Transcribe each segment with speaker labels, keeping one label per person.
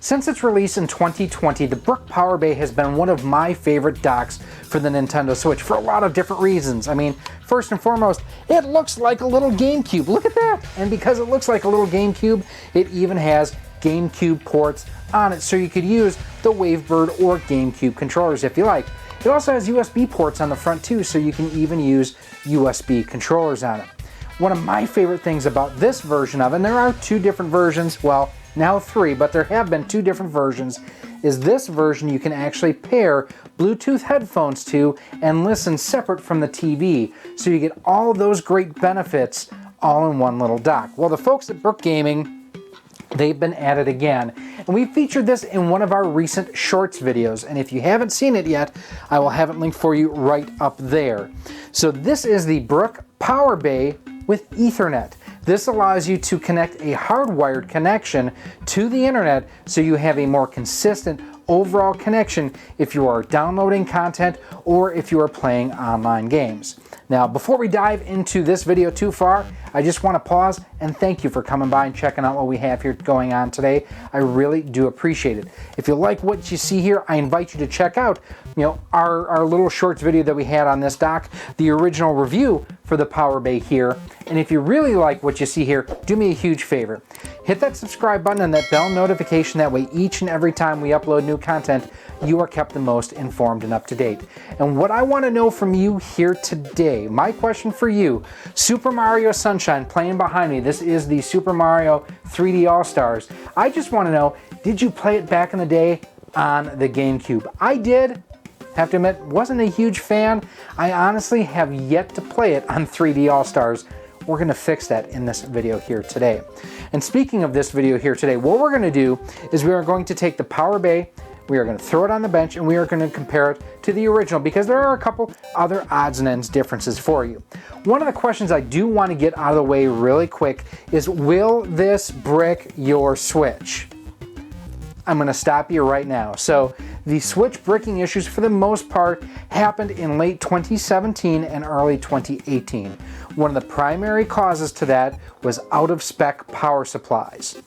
Speaker 1: Since its release in 2020, the Brook Power Bay has been one of my favorite docks for the Nintendo Switch for a lot of different reasons. I mean, first and foremost, it looks like a little GameCube. Look at that! And because it looks like a little GameCube, it even has GameCube ports on it, so you could use the Wavebird or GameCube controllers if you like. It also has USB ports on the front too, so you can even use USB controllers on it. One of my favorite things about this version of it, and there are two different versions, well, now three, but there have been two different versions, is this version you can actually pair Bluetooth headphones to and listen separate from the TV. So you get all those great benefits all in one little dock. Well, the folks at Broook Gaming, they've been at it again. And we featured this in one of our recent shorts videos. And if you haven't seen it yet, I will have it linked for you right up there. So this is the Brook Power Bay with Ethernet. This allows you to connect a hardwired connection to the internet so you have a more consistent overall connection if you are downloading content or if you are playing online games. Now, before we dive into this video too far, I just want to pause and thank you for coming by and checking out what we have here going on today. I really do appreciate it. If you like what you see here, I invite you to check out, our little shorts video that we had on this dock, the original review for the Power Bay here. And if you really like what you see here, do me a huge favor. Hit that subscribe button and that bell notification. That way each and every time we upload new content, you are kept the most informed and up to date. And what I want to know from you here today, my question for you, Super Mario Sunshine playing behind me. This is the Super Mario 3D All-Stars. I just want to know, did you play it back in the day on the GameCube? I did. Have to admit, wasn't a huge fan. I honestly have yet to play it on 3D All-Stars. We're going to fix that in this video here today. And speaking of this video here today, what we're going to do is we are going to take the Power Bay, we are going to throw it on the bench, and we are going to compare it to the original because there are a couple other odds and ends differences for you. One of the questions I do want to get out of the way really quick is, will this brick your Switch? I'm going to stop you right now. So the Switch bricking issues for the most part happened in late 2017 and early 2018. One of the primary causes to that was out of spec power supplies.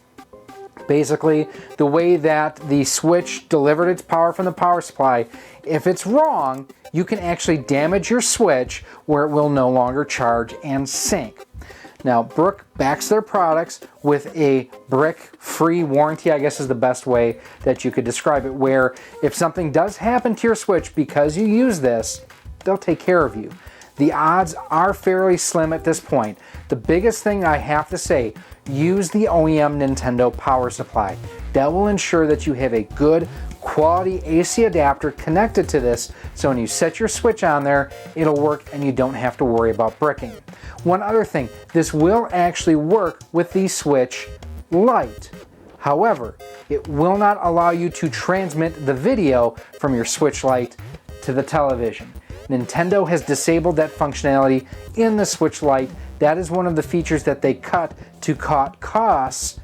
Speaker 1: Basically, the way that the Switch delivered its power from the power supply, if it's wrong, you can actually damage your Switch where it will no longer charge and sync. Now, Brook backs their products with a brick-free warranty, I guess is the best way that you could describe it, where if something does happen to your Switch because you use this, they'll take care of you. The odds are fairly slim at this point. The biggest thing I have to say, use the OEM Nintendo power supply. That will ensure that you have a good quality AC adapter connected to this, so when you set your Switch on there, it'll work and you don't have to worry about bricking. One other thing, this will actually work with the Switch Lite. However, it will not allow you to transmit the video from your Switch Lite to the television. Nintendo has disabled that functionality in the Switch Lite. That is one of the features that they cut to cut costs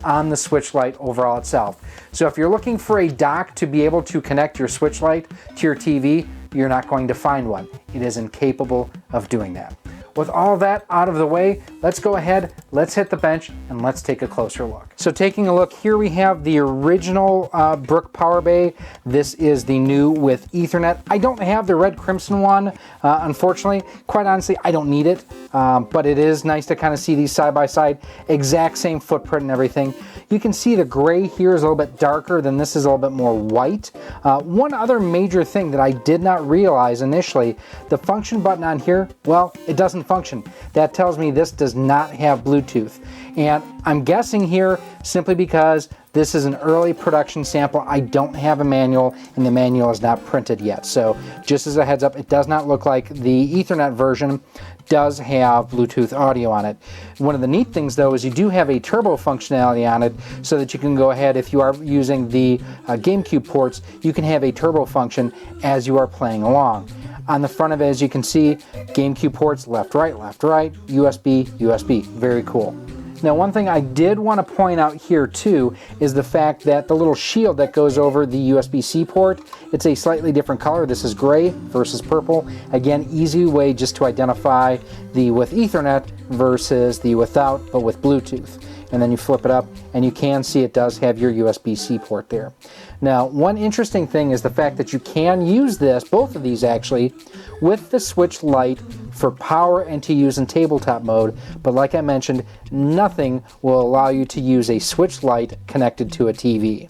Speaker 1: on the Switch Lite overall itself. So if you're looking for a dock to be able to connect your Switch Lite to your TV, you're not going to find one. It is incapable of doing that. With all that out of the way, let's go ahead, let's hit the bench, and let's take a closer look. So taking a look, here we have the original Brook Power Bay. This is the new with Ethernet. I don't have the red crimson one, unfortunately. Quite honestly, I don't need it, but it is nice to kind of see these side by side, exact same footprint and everything. You can see the gray here is a little bit darker than this is a little bit more white. One other major thing that I did not realize initially, the function button on here, well, it doesn't function. That tells me this does not have Bluetooth. And I'm guessing here simply because this is an early production sample. I don't have a manual and the manual is not printed yet. So just as a heads up, it does not look like the Ethernet version does have Bluetooth audio on it. One of the neat things though is you do have a turbo functionality on it so that you can go ahead, if you are using the GameCube ports, you can have a turbo function as you are playing along. On the front of it, as you can see, GameCube ports, left, right, USB, USB. Very cool. Now, one thing I did want to point out here too is the fact that the little shield that goes over the USB-C port, it's a slightly different color. This is gray versus purple. Again, easy way just to identify the with Ethernet versus the without, but with Bluetooth. and then you flip it up, and you can see it does have your USB-C port there. Now, one interesting thing is the fact that you can use this, both of these actually, with the Switch Lite for power and to use in tabletop mode, but like I mentioned, nothing will allow you to use a Switch Lite connected to a TV.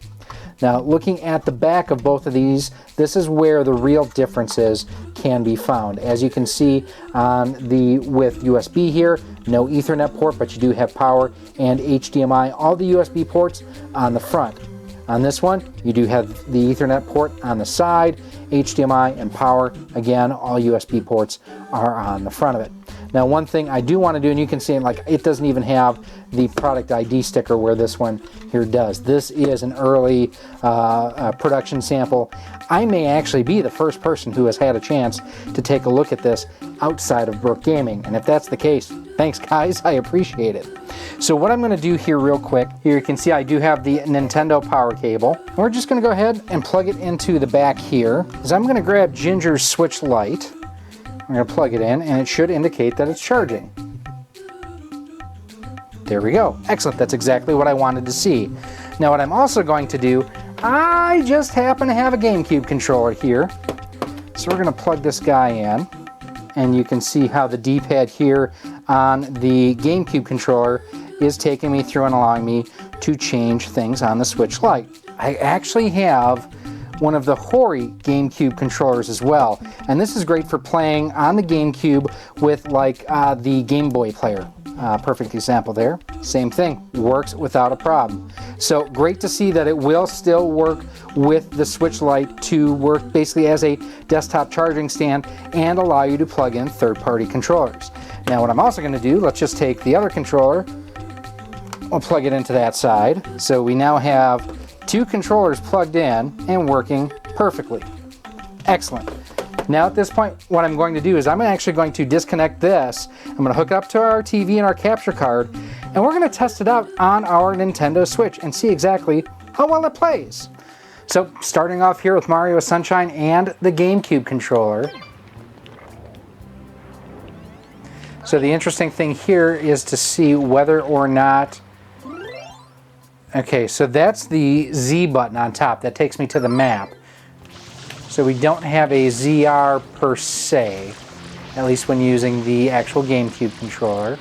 Speaker 1: Now, looking at the back of both of these, this is where the real differences can be found. As you can see on the with USB here, no Ethernet port, but you do have power and HDMI, all the USB ports on the front. On this one, you do have the Ethernet port on the side, HDMI and power. Again, all USB ports are on the front of it. Now, one thing I do want to do, and you can see like it doesn't even have the product ID sticker where this one here does. This is an early production sample. I may actually be the first person who has had a chance to take a look at this outside of Brooke Gaming. And if that's the case, thanks guys, I appreciate it. So what I'm going to do here real quick, here you can see I do have the Nintendo power cable. We're just going to go ahead and plug it into the back here. Is I'm going to grab Ginger's Switch Lite. I'm going to plug it in, and it should indicate that it's charging. There we go. Excellent. That's exactly what I wanted to see. Now what I'm also going to do, I just happen to have a GameCube controller here. So we're going to plug this guy in, and you can see how the D-pad here on the GameCube controller is taking me through and allowing me to change things on the Switch Lite. I actually have one of the Hori GameCube controllers as well, and this is great for playing on the GameCube with like the Game Boy player. Perfect example there. Same thing, works without a problem. So great to see that it will still work with the Switch Lite to work basically as a desktop charging stand and allow you to plug in third-party controllers. Now what I'm also going to do, let's just take the other controller, we'll plug it into that side. So we now have two controllers plugged in and working perfectly. Excellent. Now at this point, what I'm going to do is I'm actually going to disconnect this. I'm going to hook it up to our TV and our capture card, and we're going to test it out on our Nintendo Switch and see exactly how well it plays. So starting off here with Mario Sunshine and the GameCube controller. So the interesting thing here is to see whether or not... Okay, so that's the Z button on top. That takes me to the map. So we don't have a ZR per se, at least when using the actual GameCube controller.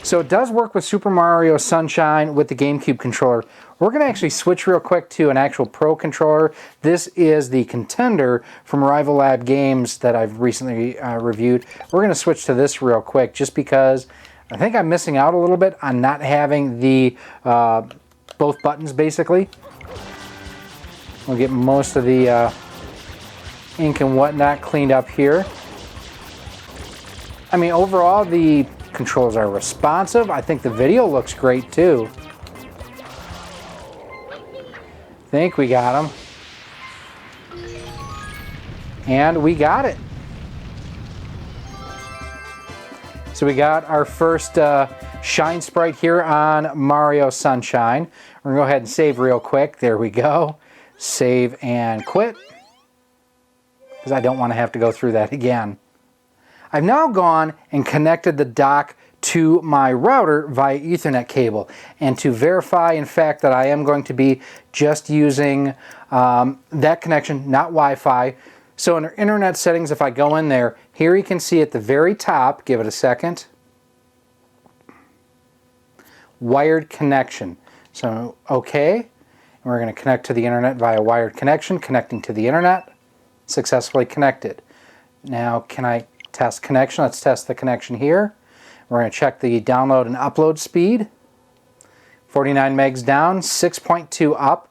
Speaker 1: So it does work with Super Mario Sunshine with the GameCube controller. We're going to actually switch real quick to an actual Pro controller. This is the Contender from Rival Lab Games that I've recently reviewed. We're going to switch to this real quick just because I think I'm missing out a little bit on not having the both buttons basically. We'll get most of the ink and whatnot cleaned up here. I mean, overall, the controls are responsive. I think the video looks great, too. I think we got them. And we got it. So we got our first shine sprite here on Mario Sunshine. We're going to go ahead and save real quick. There we go. Save and quit, because I don't want to have to go through that again. I've now gone and connected the dock to my router via Ethernet cable, and to verify in fact that I am going to be just using that connection, not Wi-Fi. So in internet settings, if I go in there, here you can see at the very top, give it a second, wired connection. So okay. We're going to connect to the internet via wired connection, connecting to the internet, successfully connected. Now, can I test connection? Let's test the connection here. We're going to check the download and upload speed. 49 megs down, 6.2 up.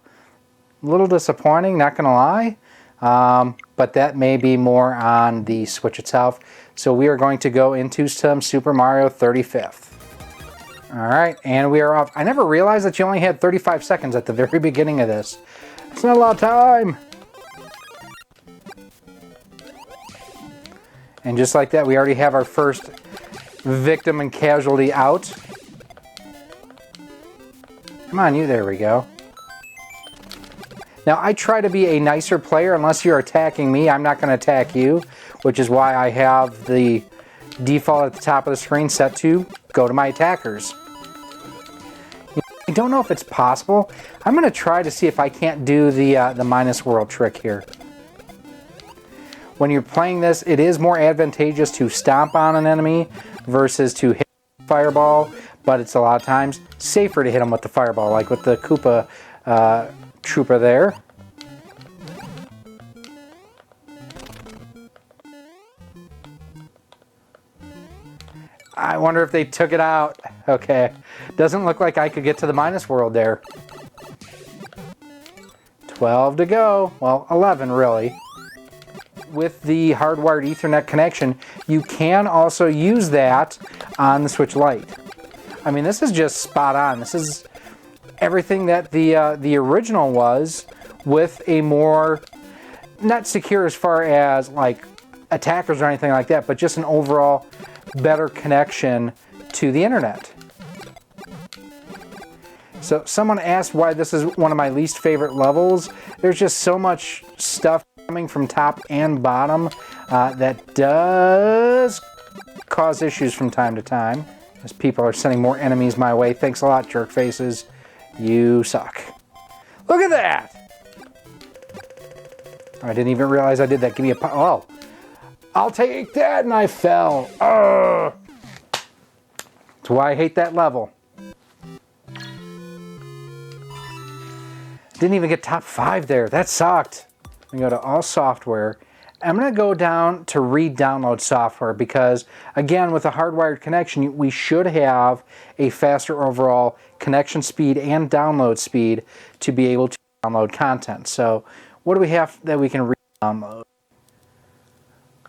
Speaker 1: A little disappointing, not going to lie, but that may be more on the Switch itself. So we are going to go into some Super Mario 35th. Alright, and we are off. I never realized that you only had 35 seconds at the very beginning of this. It's not a lot of time. And just like that, we already have our first victim and casualty out. Come on, you. There we go. Now, I try to be a nicer player. Unless you're attacking me, I'm not going to attack you, which is why I have the default at the top of the screen set to go to my attackers. don't know if it's possible. I'm going to try to see if I can't do the minus world trick here. When you're playing this, it is more advantageous to stomp on an enemy versus to hit fireball, but it's a lot of times safer to hit them with the fireball, like with the Koopa Troopa there. I wonder if they took it out. Okay. Doesn't look like I could get to the minus world there. 12 to go. Well, 11 really. With the hardwired Ethernet connection, you can also use that on the Switch Lite. I mean, this is just spot on. This is everything that the original was, with a more, not secure as far as like attackers or anything like that, but just an overall better connection to the internet. So someone asked why this is one of my least favorite levels. There's just so much stuff coming from top and bottom that does cause issues from time to time, as people are sending more enemies my way. Thanks a lot, jerk faces. You suck. Look at that! I didn't even realize I did that. Give me a... Oh! I'll take that, and I fell. Ugh. That's why I hate that level. Didn't even get top 5 there. That sucked. I'm going to go to all software. I'm going to go down to re-download software because, again, with a hardwired connection, we should have a faster overall connection speed and download speed to be able to download content. So what do we have that we can re-download?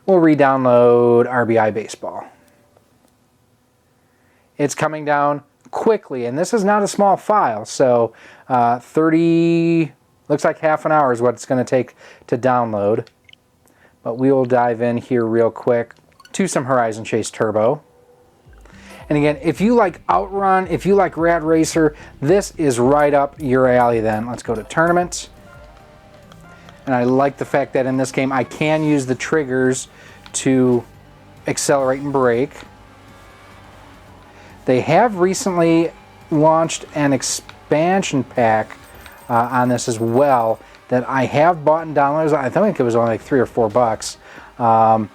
Speaker 1: We'll re-download RBI Baseball. It's coming down quickly, and this is not a small file, so 30, looks like half an hour is what it's going to take to download. But we will dive in here real quick to some Horizon Chase Turbo. And again, if you like Outrun, if you like Rad Racer, this is right up your alley then. Let's go to Tournament. And I like the fact that in this game I can use the triggers to accelerate and brake. They have recently launched an expansion pack on this as well that I have bought and downloaded. I think it was only like $3 or $4.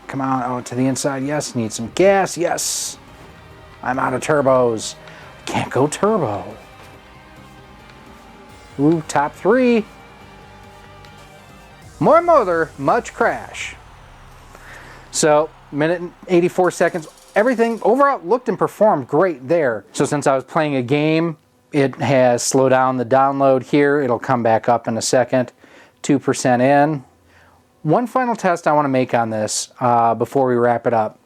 Speaker 1: Come on, out to the inside. Yes, need some gas. Yes, I'm out of turbos. Can't go turbo. Ooh, top 3. More motor, much crash. So, minute and 84 seconds. Everything overall looked and performed great there. So since I was playing a game, it has slowed down the download here. It'll come back up in a second. 2% in. One final test I want to make on this before we wrap it up.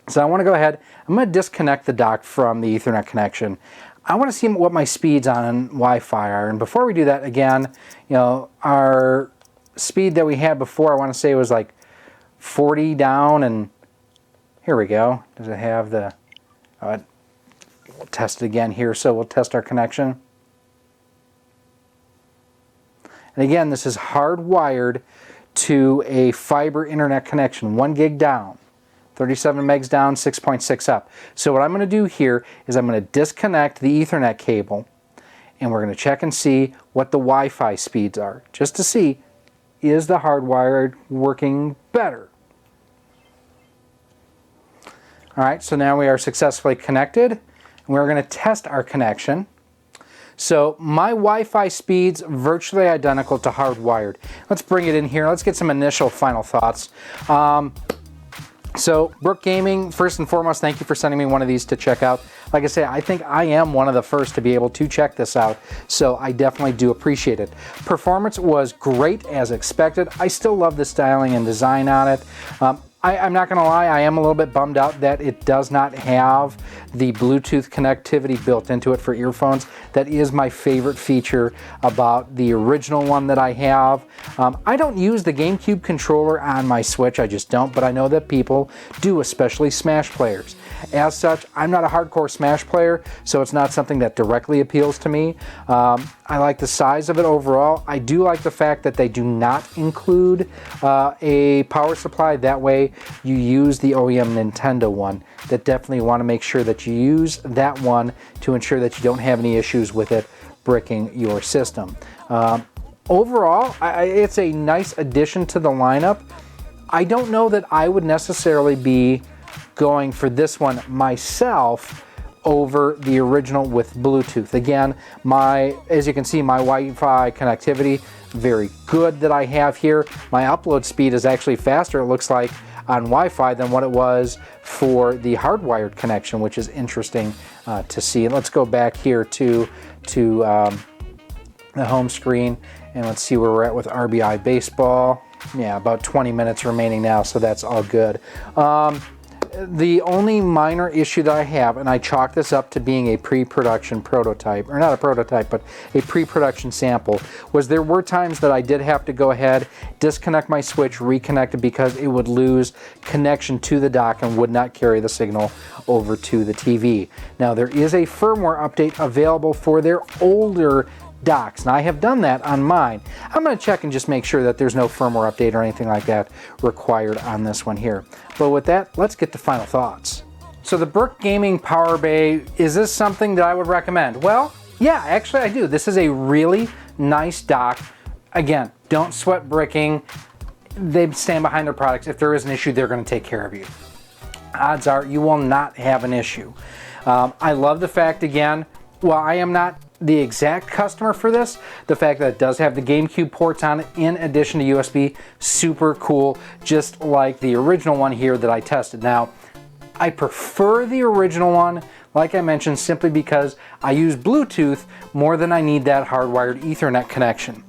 Speaker 1: So I want to go ahead. I'm going to disconnect the dock from the Ethernet connection. I want to see what my speeds on Wi-Fi are. And before we do that, again, you know, our speed that we had before, I want to say was like 40 down, and here we go. Does it have the... we'll test it again here, so we'll test our connection. And again, this is hardwired to a fiber internet connection, 1 gig down. 37 megs down, 6.6 up. So what I'm going to do here is I'm going to disconnect the Ethernet cable, and we're going to check and see what the Wi-Fi speeds are, just to see, is the hardwired working better? All right, so now we are successfully connected, and we're going to test our connection. So my Wi-Fi speed's virtually identical to hardwired. Let's bring it in here. Let's get some initial final thoughts. So, Broook Gaming, first and foremost, thank you for sending me one of these to check out. Like I say, I think I am one of the first to be able to check this out, so I definitely do appreciate it. Performance was great as expected. I still love the styling and design on it. I'm not going to lie, I am a little bit bummed out that it does not have the Bluetooth connectivity built into it for earphones. That is my favorite feature about the original one that I have. I don't use the GameCube controller on my Switch, I just don't, but I know that people do, especially Smash players. As such, I'm not a hardcore Smash player, so it's not something that directly appeals to me. I like the size of it overall. I do like the fact that they do not include a power supply. That way you use the OEM Nintendo one. That definitely want to make sure that you use that one to ensure that you don't have any issues with it bricking your system. Overall, it's a nice addition to the lineup. I don't know that I would necessarily be going for this one myself over the original with Bluetooth. Again, as you can see, my Wi-Fi connectivity, very good that I have here. My upload speed is actually faster, it looks like, on Wi-Fi than what it was for the hardwired connection, which is interesting to see. And let's go back here to the home screen, and let's see where we're at with RBI Baseball. Yeah, about 20 minutes remaining now, so that's all good. The only minor issue that I have, and I chalk this up to being a pre-production prototype, or not a prototype, but a pre-production sample, was there were times that I did have to go ahead, disconnect my switch, reconnect it because it would lose connection to the dock and would not carry the signal over to the TV. Now, there is a firmware update available for their older docks, and I have done that on mine. I'm going to check and just make sure that there's no firmware update or anything like that required on this one here. But with that, let's get to final thoughts. So the Broook Gaming Power Bay, is this something that I would recommend? Well, yeah, actually I do. This is a really nice dock. Again, don't sweat bricking. They stand behind their products. If there is an issue, they're going to take care of you. Odds are you will not have an issue. I love the fact, again, while I am not the exact customer for this, the fact that it does have the GameCube ports on it in addition to USB, super cool, just like the original one here that I tested. Now, I prefer the original one, like I mentioned, simply because I use Bluetooth more than I need that hardwired Ethernet connection.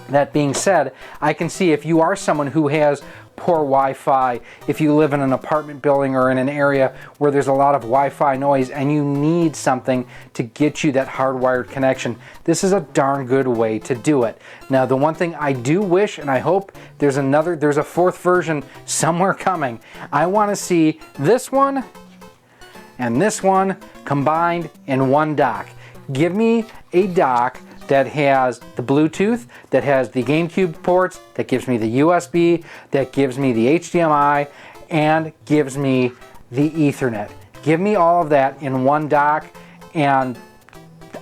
Speaker 1: That being said, I can see if you are someone who has poor Wi-Fi, if you live in an apartment building or in an area where there's a lot of Wi-Fi noise and you need something to get you that hardwired connection, this is a darn good way to do it. Now, the one thing I do wish, and I hope there's a fourth version somewhere coming, I want to see this one and this one combined in one dock. Give me a dock that has the Bluetooth, that has the GameCube ports, that gives me the USB, that gives me the HDMI, and gives me the Ethernet. Give me all of that in one dock, and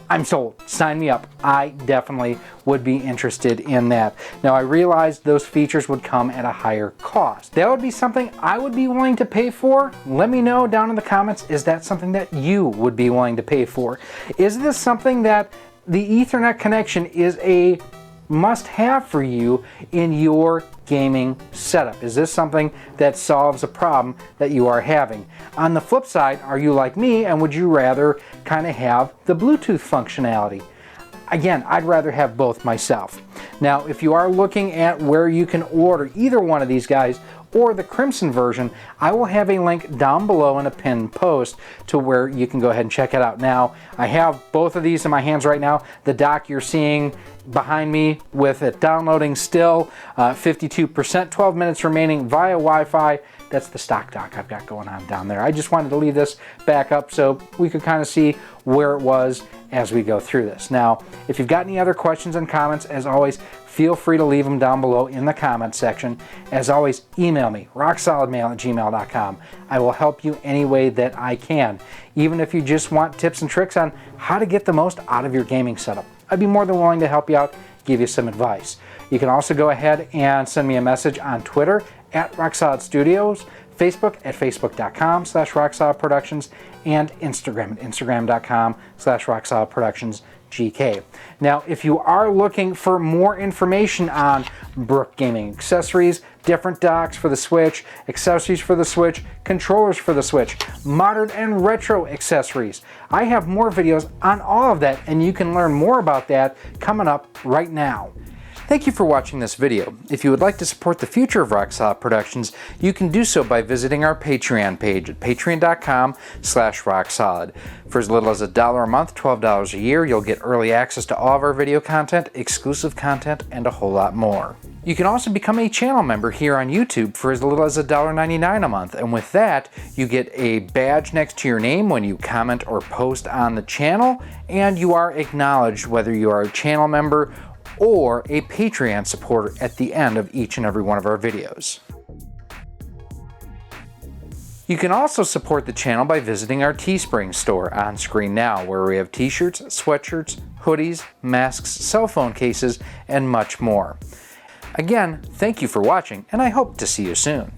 Speaker 1: I'm sold. Sign me up. I definitely would be interested in that. Now, I realize those features would come at a higher cost. That would be something I would be willing to pay for. Let me know down in the comments, is that something that you would be willing to pay for? Is this something that the Ethernet connection is a must-have for you in your gaming setup? Is this something that solves a problem that you are having? On the flip side, are you like me and would you rather kind of have the Bluetooth functionality? Again, I'd rather have both myself. Now, if you are looking at where you can order either one of these guys or the Crimson version, I will have a link down below in a pinned post to where you can go ahead and check it out. Now, I have both of these in my hands right now. The dock you're seeing behind me with it downloading still, 52%, 12 minutes remaining via Wi-Fi. That's the stock dock I've got going on down there. I just wanted to leave this back up so we could kind of see where it was as we go through this. Now, if you've got any other questions and comments, as always, feel free to leave them down below in the comment section. As always, email me, rocksolidmail@gmail.com. I will help you any way that I can. Even if you just want tips and tricks on how to get the most out of your gaming setup, I'd be more than willing to help you out, give you some advice. You can also go ahead and send me a message on Twitter @RockSolidStudios, Facebook at facebook.com/RockSolidProductions, and Instagram at instagram.com/RockSolidProductionsGK. Now, if you are looking for more information on Broook Gaming accessories, different docks for the Switch, accessories for the Switch, controllers for the Switch, modern and retro accessories, I have more videos on all of that, and you can learn more about that coming up right now. Thank you for watching this video. If you would like to support the future of Rock Solid Productions, you can do so by visiting our Patreon page at patreon.com/rocksolid. For as little as $1 a month, $12 a year, you'll get early access to all of our video content, exclusive content, and a whole lot more. You can also become a channel member here on YouTube for as little as $1.99 a month, and with that you get a badge next to your name when you comment or post on the channel, and you are acknowledged whether you are a channel member or a Patreon supporter at the end of each and every one of our videos. You can also support the channel by visiting our Teespring store on screen now, where we have t-shirts, sweatshirts, hoodies, masks, cell phone cases, and much more. Again, thank you for watching, and I hope to see you soon.